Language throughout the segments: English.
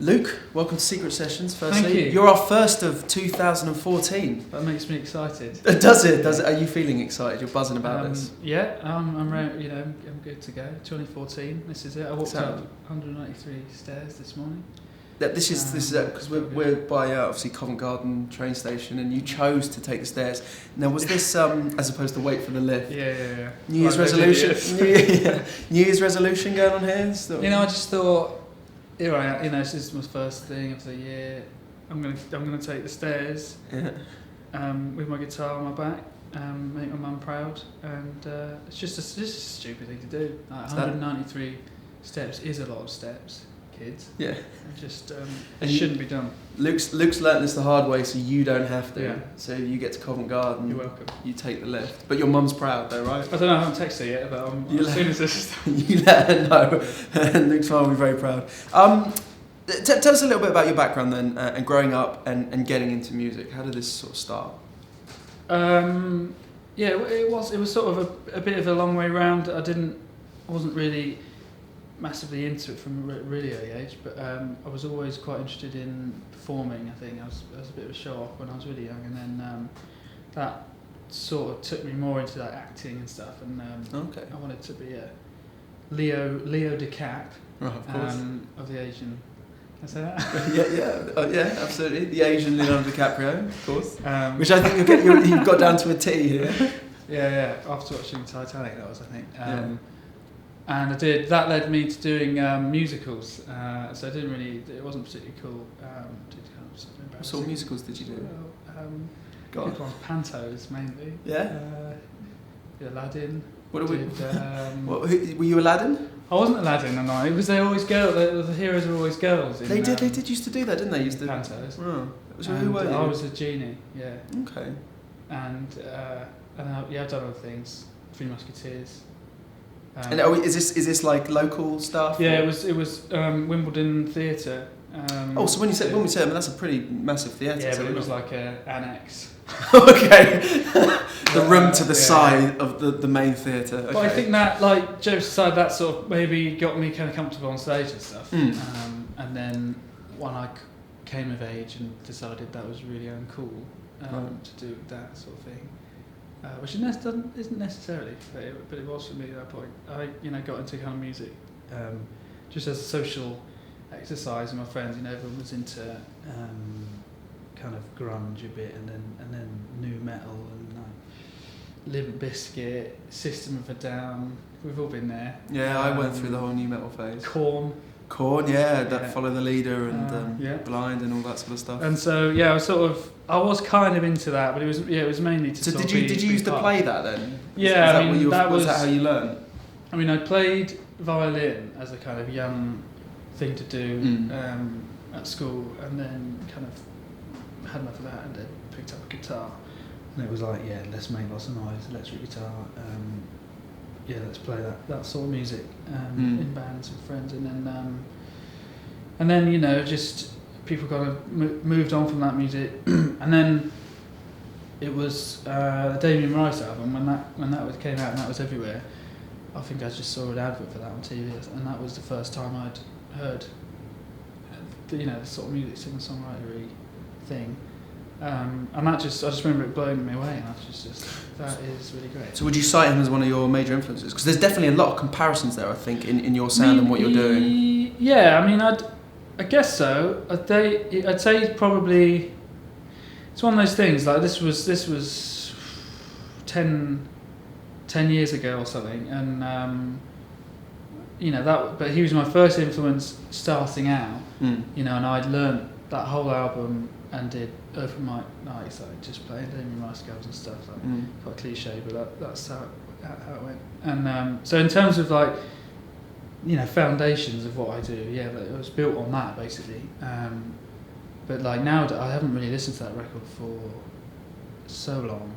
Luke, welcome to Secret Sessions. Firstly, Thank you. You're our first of 2014. That makes me excited. Does it? Are you feeling excited? You're buzzing about this. Yeah, I'm ready, I'm good to go. 2014. This is it. I walked up 193 stairs this morning. This is because we're by obviously Covent Garden train station, and you chose to take the stairs. Now, was this as opposed to wait for the lift? Yeah. New Year's resolution. New Year's resolution going on here. I just thought, here I am. This is my first thing of the year. I'm gonna take the stairs. Yeah. With my guitar on my back. Make my mum proud, and it's just a stupid thing to do. 193 steps is a lot of steps, kids. Yeah. It shouldn't be done. Luke's learnt this the hard way, so you don't have to. Yeah. So you get to Covent Garden. You're welcome. You take the lift, but your mum's proud though, right? I don't know. I haven't texted her yet, but as soon as this. You let her know, and Luke's mum will be very proud. Tell us a little bit about your background then, and growing up and getting into music. How did this sort of start? It was sort of a bit of a long way round. I wasn't really massively into it from a really early age, but I was always quite interested in performing. I think I was a bit of a show-off when I was really young, and then that sort of took me more into like acting and stuff. And I wanted to be a Leo DiCap, of course, of the Asian. Can I say that? yeah, absolutely. The Asian Leonardo DiCaprio, of course. Which I think you've got down to a T here. Yeah. After watching Titanic, that was, I think. And that led me to doing musicals. So it wasn't particularly cool. What sort of musicals did you do? Good ones, pantos mainly. Yeah. Aladdin. Were you Aladdin? I wasn't Aladdin, it was always girls. The heroes were always girls. They did used to do that, didn't they? Pantos. Oh. So who were you? I was a genie. Yeah. Okay. And I've done other things. Three Musketeers. And is this like local stuff? Yeah, it was Wimbledon Theatre. So when we say, that's a pretty massive theatre. Yeah, but it was like an annex. Okay. The room to the side of the main theatre. Okay. But I think that, like, jokes aside, that sort of maybe got me kind of comfortable on stage and stuff. And then when I came of age and decided that was really uncool to do that sort of thing, which isn't necessarily, but it was for me at that point. I got into kind of music just as a social exercise with my friends. Everyone was into kind of grunge a bit, and then nu metal and Limp Bizkit, System of a Down. We've all been there. Yeah, I went through the whole nu metal phase. Korn, Follow the Leader and Blind and all that sort of stuff. And so I was kind of into that, but it was mainly to. So did you used to play that then? Yeah, was that how you learned? I mean, I played violin as a kind of young thing to do at school, and then kind of had enough of that, and then picked up a guitar. And it was like, let's make lots of noise, electric guitar. Let's play that sort of music in bands with friends, and then just people kind of moved on from that music, and then it was the Damien Rice album when that came out and that was everywhere. I think I just saw an advert for that on TV, and that was the first time I'd heard the sort of music, singer-songwriter-y thing. And I just remember it blowing me away, and that is really great. So would you cite him as one of your major influences? Because there's definitely a lot of comparisons there, I think, in your sound and what you're doing. Yeah, I mean, I guess so. I'd say probably it's one of those things. Like this was 10 years ago or something, and but he was my first influence starting out. And I'd learnt that whole album and did open mic nights, like just playing Damien Rice covers and stuff, quite cliche, but that's how it went. And so in terms of like foundations of what I do, it was built on that basically. But like now I haven't really listened to that record for so long.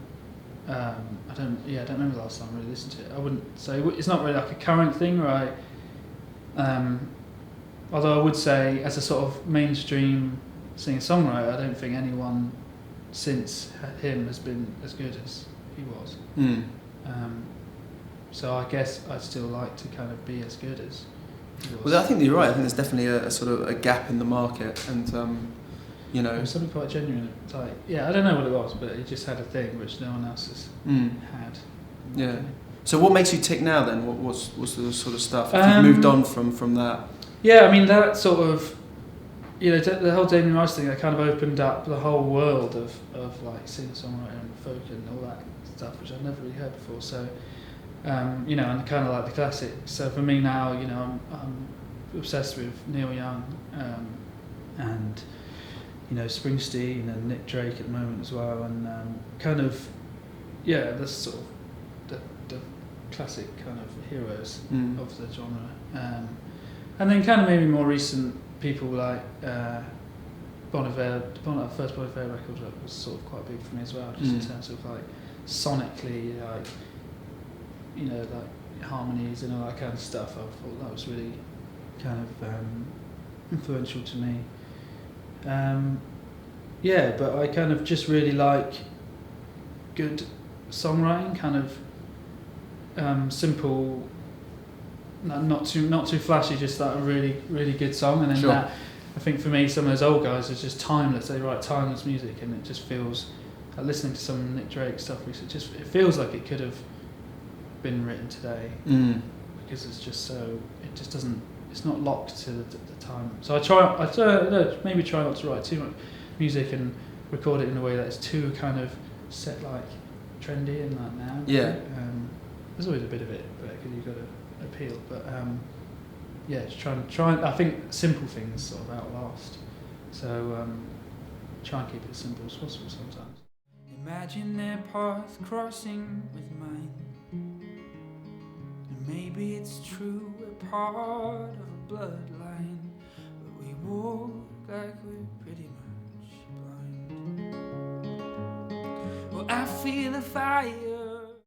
I don't remember the last time I really listened to it. I wouldn't say it's not really like a current thing, right? Although I would say as a sort of mainstream singer-songwriter, I don't think anyone since him has been as good as he was. Mm. So I guess I'd still like to kind of be as good as Well, I think you're right. I think there's definitely a sort of a gap in the market, and you know, It was something quite genuine. It's like, yeah, I don't know what it was, but it just had a thing which no one else has had. Yeah. So what makes you tick now then? What's the sort of stuff? If you've moved on from that. Yeah, I mean that sort of, you know, the whole Damien Rice thing, that kind of opened up the whole world of like singer-songwriter and folk and all that stuff, which I've never really heard before. So, you know, and kind of like the classics. So for me now, you know, I'm obsessed with Neil Young, and you know, Springsteen and Nick Drake at the moment as well, and kind of, yeah, the sort of the classic kind of heroes of the genre, and then kind of maybe more recent people like Bon Iver. The first Bon Iver record was sort of quite big for me as well, just in terms of like sonically, like, you know, like harmonies and all that kind of stuff. I thought that was really kind of influential to me. Yeah, but I kind of just really like good songwriting, kind of simple, not too flashy, just that a really good song. And then that, I think for me, some of those old guys are just timeless. They write timeless music, and it just feels like listening to some Nick Drake stuff. It feels like it could have been written today, because it's just so, it just doesn't, it's not locked to the time. So I maybe try not to write too much music and record it in a way that's too kind of set, like trendy and like now. Yeah. There's always a bit of it, because you've got to appeal. But yeah, just try. I think simple things sort of outlast. So try and keep it as simple as possible sometimes. Imagine their path crossing with mine, and maybe it's true, we're part of a bloodline, but we walk like we're pretty much blind. Well, I feel a fire